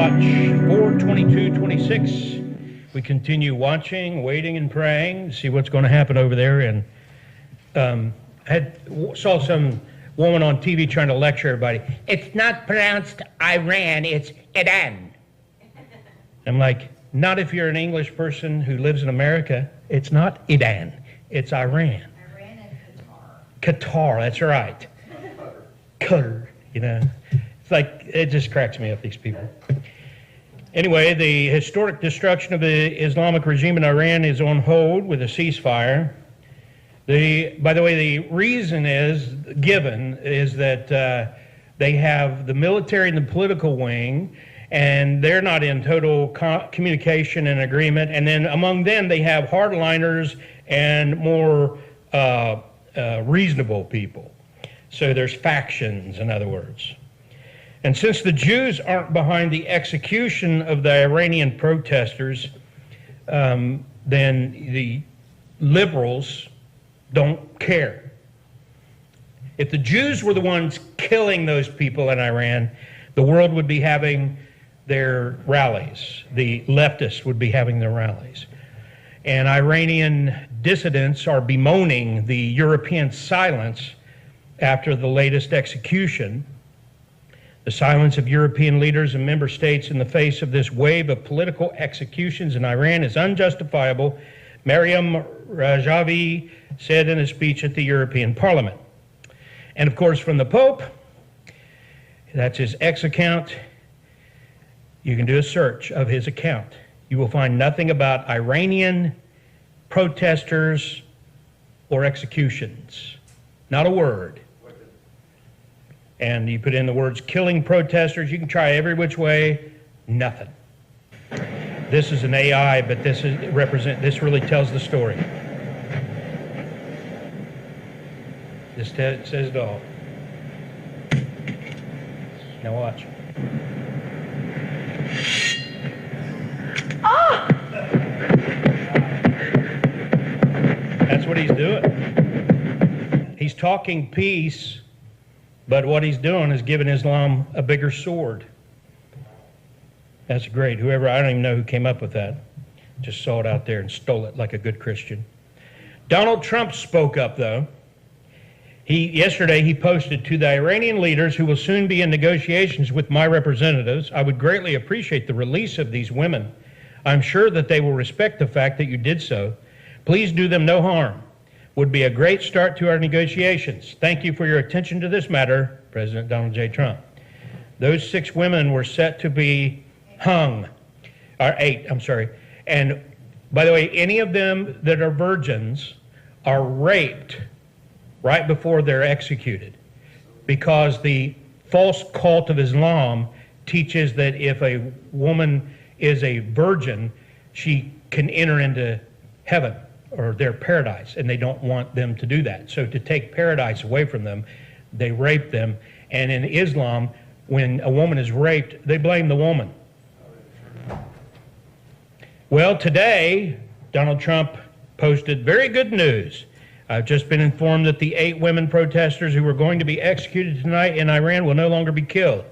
watch, 4/22/26. We continue watching, waiting, and praying to see what's going to happen over there. And saw some woman on TV trying to lecture everybody. It's not pronounced Iran, it's Iran. I'm like, not if you're an English person who lives in America. It's not Iran, it's Iran. Iran and Qatar, that's right. Qatar, you know. It's like, it just cracks me up, these people. Anyway, the historic destruction of the Islamic regime in Iran is on hold with a ceasefire. By the way, the reason given is that they have the military and the political wing, and they're not in total communication and agreement. And then among them, they have hardliners and more reasonable people. So there's factions, in other words. And since the Jews aren't behind the execution of the Iranian protesters, then the liberals don't care. If the Jews were the ones killing those people in Iran, the world would be having their rallies. The leftists would be having their rallies. And Iranian dissidents are bemoaning the European silence after the latest execution. The silence of European leaders and member states in the face of this wave of political executions in Iran is unjustifiable, Maryam Rajavi said in a speech at the European Parliament. And of course, from the Pope, that's his X account. You can do a search of his account. You will find nothing about Iranian protesters or executions. Not a word. And you put in the words killing protesters, you can try every which way, nothing. This is an AI, but this really tells the story. This says it all. Now watch. Ah! That's what he's doing. He's talking peace, but what he's doing is giving Islam a bigger sword. That's great. I don't even know who came up with that. Just saw it out there and stole it like a good Christian. Donald Trump spoke up, though. Yesterday he posted, "To the Iranian leaders who will soon be in negotiations with my representatives, I would greatly appreciate the release of these women. I'm sure that they will respect the fact that you did so. Please do them no harm. Would be a great start to our negotiations. Thank you for your attention to this matter, President Donald J. Trump." Those 6 women were set to be hung, or 8, I'm sorry. And by the way, any of them that are virgins are raped right before they're executed, because the false cult of Islam teaches that if a woman is a virgin, she can enter into heaven or their paradise, and they don't want them to do that. So to take paradise away from them, they rape them. And in Islam, when a woman is raped, they blame the woman. Well, today, Donald Trump posted very good news. I've just been informed that the 8 women protesters who were going to be executed tonight in Iran will no longer be killed.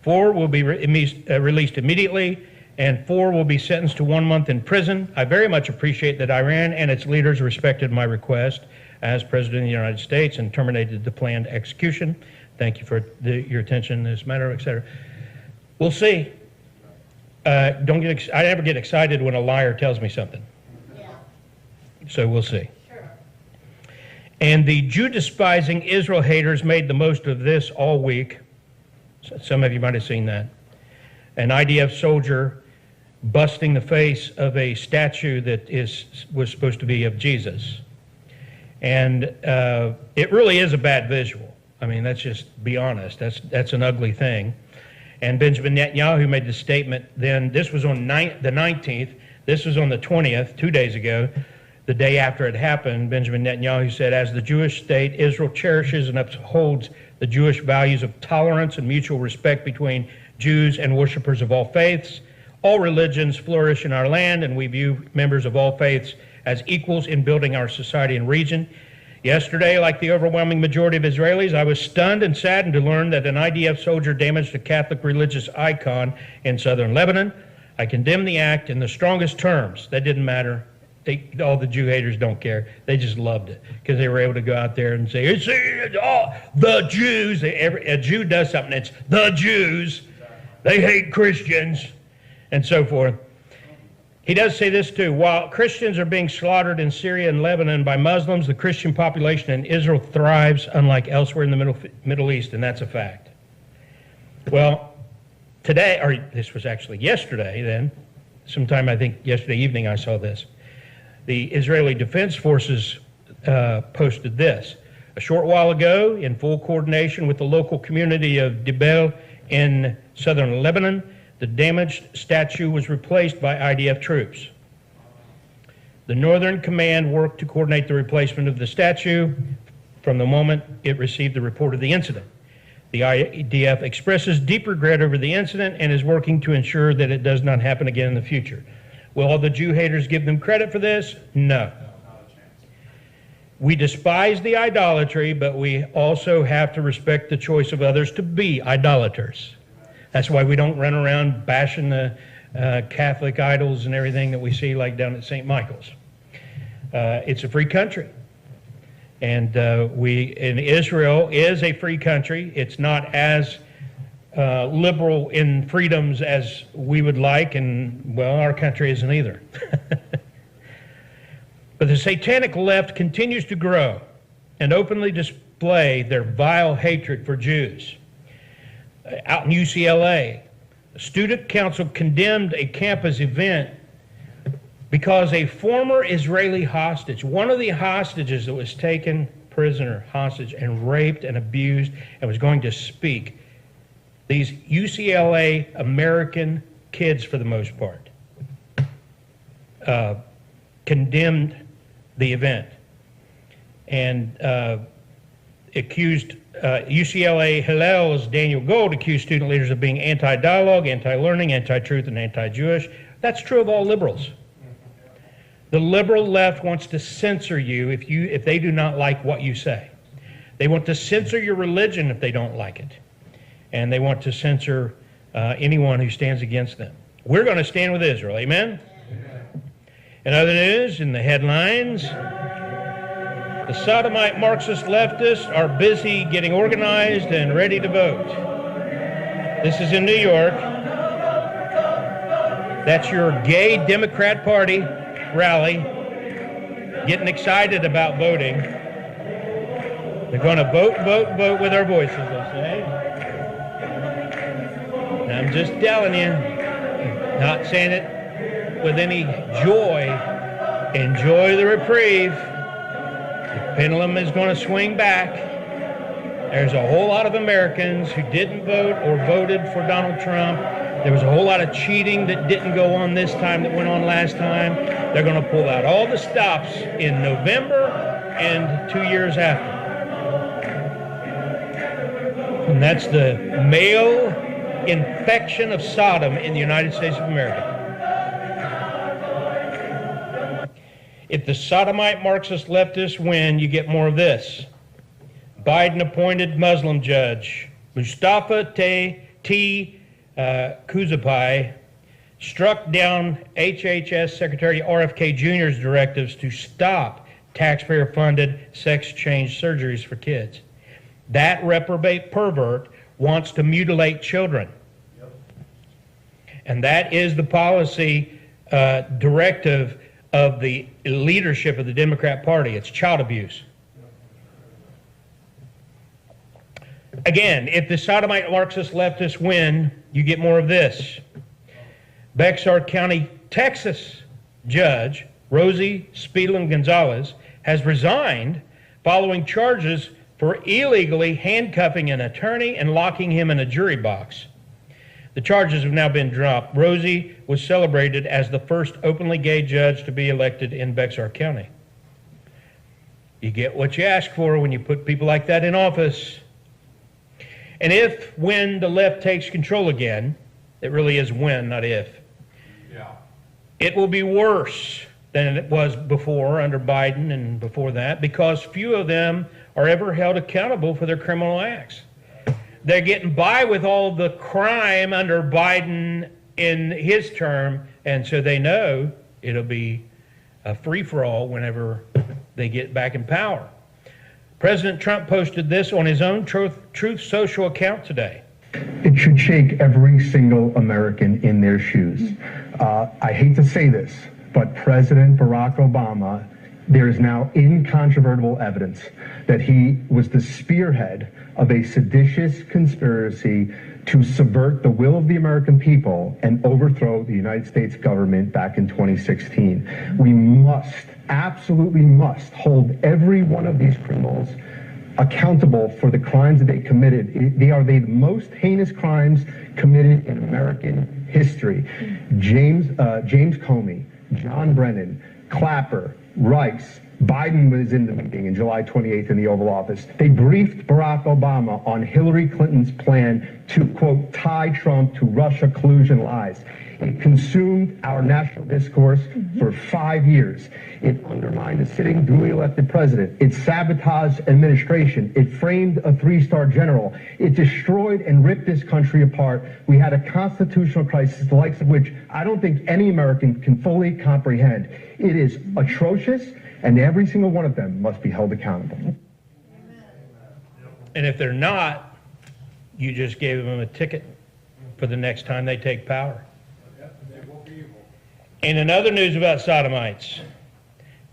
4 will be released immediately, and 4 will be sentenced to 1 month in prison. I very much appreciate that Iran and its leaders respected my request as President of the United States and terminated the planned execution. Thank you for your attention in this matter, etc. We'll see. I never get excited when a liar tells me something. Yeah. So we'll see. Sure. And the Jew-despising Israel haters made the most of this all week. Some of you might have seen that. An IDF soldier busting the face of a statue that was supposed to be of Jesus. And it really is a bad visual. I mean, let's just be honest. That's an ugly thing. And Benjamin Netanyahu made the statement then. This was on the 19th. This was on the 20th, 2 days ago. The day after it happened, Benjamin Netanyahu said, "As the Jewish state, Israel cherishes and upholds the Jewish values of tolerance and mutual respect between Jews and worshipers of all faiths. All religions flourish in our land, and we view members of all faiths as equals in building our society and region. Yesterday, like the overwhelming majority of Israelis, I was stunned and saddened to learn that an IDF soldier damaged a Catholic religious icon in southern Lebanon. I condemn the act in the strongest terms. That didn't matter. All the Jew haters don't care. They just loved it because they were able to go out there and say, the Jews. A Jew does something, it's the Jews. They hate Christians, and so forth. He does say this too. While Christians are being slaughtered in Syria and Lebanon by Muslims, the Christian population in Israel thrives unlike elsewhere in the Middle East, and that's a fact. Well, today, or this was actually yesterday then, sometime I think yesterday evening I saw this. The Israeli Defense Forces posted this. A short while ago, in full coordination with the local community of Dibel in southern Lebanon, the damaged statue was replaced by IDF troops. The Northern Command worked to coordinate the replacement of the statue from the moment it received the report of the incident. The IDF expresses deep regret over the incident and is working to ensure that it does not happen again in the future. Will all the Jew haters give them credit for this? No. We despise the idolatry, but we also have to respect the choice of others to be idolaters. That's why we don't run around bashing the Catholic idols and everything that we see like down at St. Michael's. It's a free country. And Israel is a free country. It's not as liberal in freedoms as we would like, and, well, our country isn't either. But the satanic left continues to grow and openly display their vile hatred for Jews. Out in UCLA, a student council condemned a campus event because a former Israeli hostage, one of the hostages that was taken prisoner, hostage, and raped and abused and was going to speak, these UCLA American kids, for the most part, condemned the event and accused UCLA Hillel's Daniel Gold accused student leaders of being anti-dialogue, anti-learning, anti-truth, and anti-Jewish. That's true of all liberals. The liberal left wants to censor you if they do not like what you say. They want to censor your religion if they don't like it. And they want to censor anyone who stands against them. We're going to stand with Israel. Amen? Amen. In other news, in the headlines, the Sodomite Marxist leftists are busy getting organized and ready to vote. This is in New York. That's your gay Democrat Party rally, getting excited about voting. They're going to vote, vote, vote with our voices, they'll say. I'm just telling you, not saying it with any joy. Enjoy the reprieve. The pendulum is going to swing back. There's a whole lot of Americans who didn't vote or voted for Donald Trump. There was a whole lot of cheating that didn't go on this time that went on last time. They're going to pull out all the stops in November and 2 years after. And that's the male infection of Sodom in the United States of America. If the Sodomite Marxist leftists win, you get more of this. Biden-appointed Muslim judge Mustafa T. Kuzapai struck down HHS Secretary RFK Jr.'s directives to stop taxpayer-funded sex change surgeries for kids. That reprobate pervert wants to mutilate children. Yep. And that is the policy directive of the leadership of the Democrat Party. It's child abuse. Again, if the Sodomite Marxist leftists win, you get more of this. Bexar County, Texas judge Rosie Spielman Gonzalez has resigned following charges for illegally handcuffing an attorney and locking him in a jury box. The charges have now been dropped. Rosie was celebrated as the first openly gay judge to be elected in Bexar County. You get what you ask for when you put people like that in office. And when the left takes control again, it really is when, not if, it will be worse than it was before under Biden and before that, because few of them are ever held accountable for their criminal acts. They're getting by with all the crime under Biden in his term, and so they know it'll be a free-for-all whenever they get back in power. President Trump posted this on his own Truth Social account today. It should shake every single American in their shoes. I hate to say this, but President Barack Obama, there is now incontrovertible evidence that he was the spearhead of a seditious conspiracy to subvert the will of the American people and overthrow the United States government back in 2016. We must, absolutely must, hold every one of these criminals accountable for the crimes that they committed. They are the most heinous crimes committed in American history. James Comey, John Brennan, Clapper, Rice. Biden was in the meeting in July 28th in the Oval Office. They briefed Barack Obama on Hillary Clinton's plan to, quote, tie Trump to Russia collusion lies. It consumed our national discourse for 5 years. It undermined a sitting duly elected president. It sabotaged administration. It framed a 3-star general. It destroyed and ripped this country apart. We had a constitutional crisis, the likes of which I don't think any American can fully comprehend. It is atrocious, and every single one of them must be held accountable. And if they're not, you just gave them a ticket for the next time they take power. And in other news about sodomites,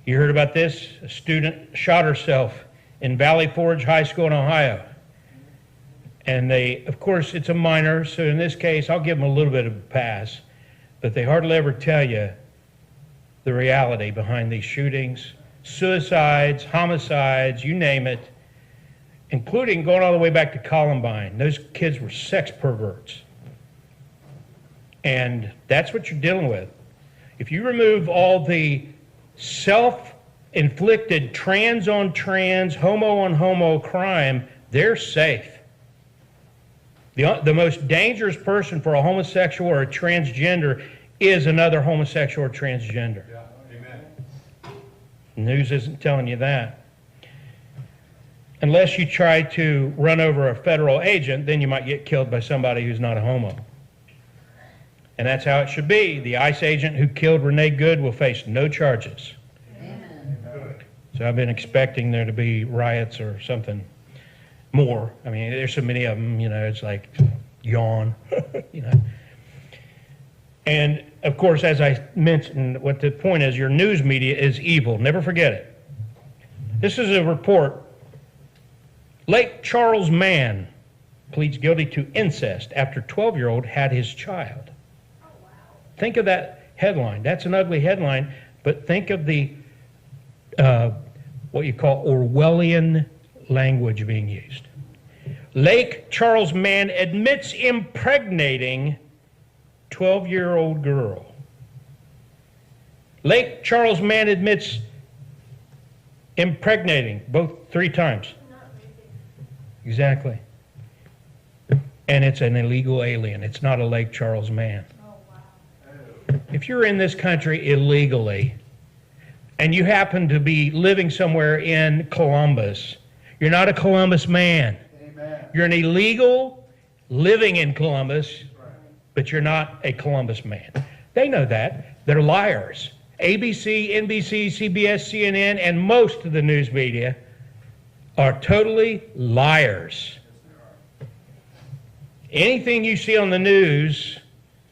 you heard about this? A student shot herself in Valley Forge High School in Ohio. And they, of course, it's a minor, so in this case, I'll give them a little bit of a pass, but they hardly ever tell you the reality behind these shootings, suicides, homicides, you name it, including going all the way back to Columbine. Those kids were sex perverts. And that's what you're dealing with. If you remove all the self-inflicted trans-on-trans, homo-on-homo crime, they're safe. The most dangerous person for a homosexual or a transgender is another homosexual or transgender. Yeah. Amen. News isn't telling you that. Unless you try to run over a federal agent, then you might get killed by somebody who's not a homo. And that's how it should be. The ICE agent who killed Renee Good will face no charges. Amen. So I've been expecting there to be riots or something more. I mean, there's so many of them, you know, it's like yawn, you know. And of course, as I mentioned, what the point is, your news media is evil. Never forget it. This is a report. Lake Charles man pleads guilty to incest after 12-year-old had his child. Think of that headline. That's an ugly headline, but think of the what you call Orwellian language being used. Lake Charles man admits impregnating 12-year-old girl. Lake Charles man admits impregnating both 3 times. Exactly. And it's an illegal alien. It's not a Lake Charles man. If you're in this country illegally and you happen to be living somewhere in Columbus, you're not a Columbus man. Amen. You're an illegal living in Columbus, but you're not a Columbus man. They know that. They're liars. ABC, NBC, CBS, CNN, and most of the news media are totally liars. Anything you see on the news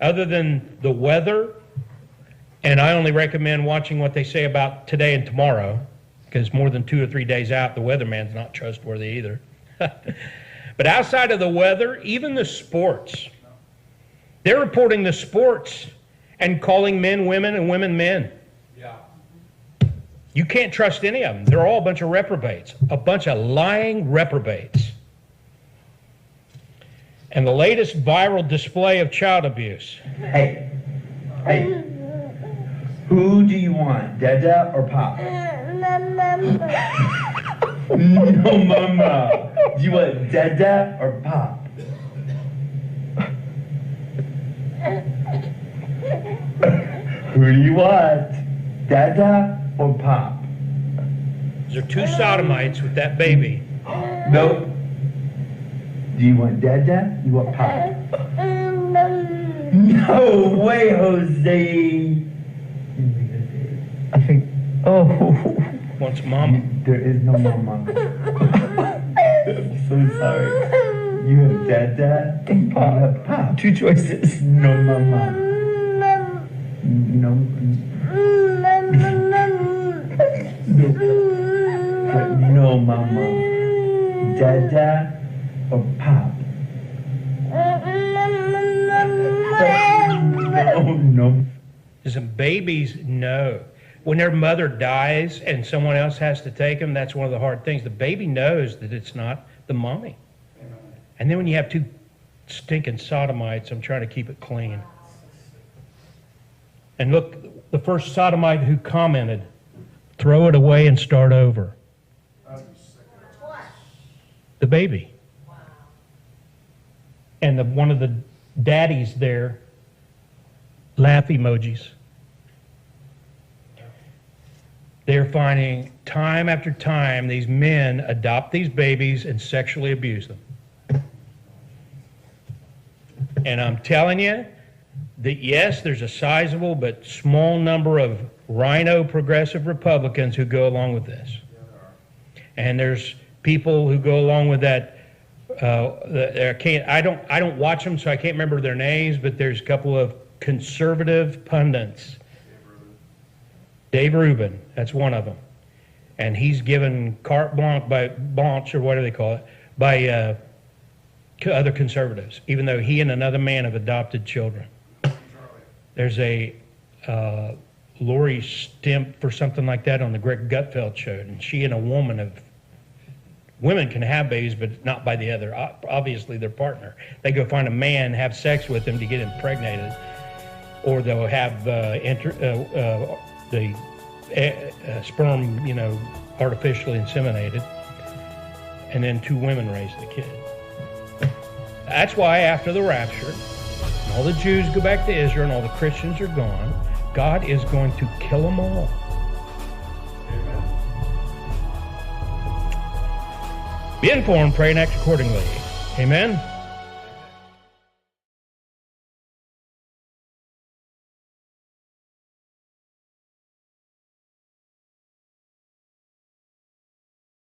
other than the weather, and I only recommend watching what they say about today and tomorrow, because more than 2 or 3 days out, the weatherman's not trustworthy either. But outside of the weather, even the sports, they're reporting the sports and calling men women and women men. Yeah. You can't trust any of them. They're all a bunch of reprobates, a bunch of lying reprobates. And the latest viral display of child abuse. Hey, who do you want, Dada or Pop? No, Mama. Do you want Dada or Pop? Who do you want? Dada or Pop? There are two sodomites with that baby. Nope. Do you want Dada? You want Pop? No way, Jose. I think, Oh, Wants mama. there is no mama. I'm so sorry. You have Dada and you have Pop. two choices. No mama. No. No mama. Dada or Pop? No. Listen, babies know. When their mother dies and someone else has to take them, that's one of the hard things. The baby knows that it's not the mommy. And then when you have two stinking sodomites, I'm trying to keep it clean. And look, the first sodomite who commented, throw it away and start over. The baby. And one of the daddies there, laugh emojis. They're finding time after time these men adopt these babies and sexually abuse them. And I'm telling you that yes, there's a sizable but small number of rhino progressive Republicans who go along with this. And there's people who go along with that. I don't watch them, so I can't remember their names, but there's a couple of conservative pundits. Dave Rubin, that's one of them. And he's given carte blanche, or whatever they call it, by other conservatives, even though he and another man have adopted children. There's a Lori Stimp or something like that on the Greg Gutfeld show, and she and a woman have, women can have babies, but not by the other, obviously their partner. They go find a man, have sex with him to get impregnated, or they'll have the sperm, artificially inseminated, and then two women raise the kid. That's why after the rapture, and all the Jews go back to Israel and all the Christians are gone, God is going to kill them all. Amen. Be informed, pray and act accordingly. Amen.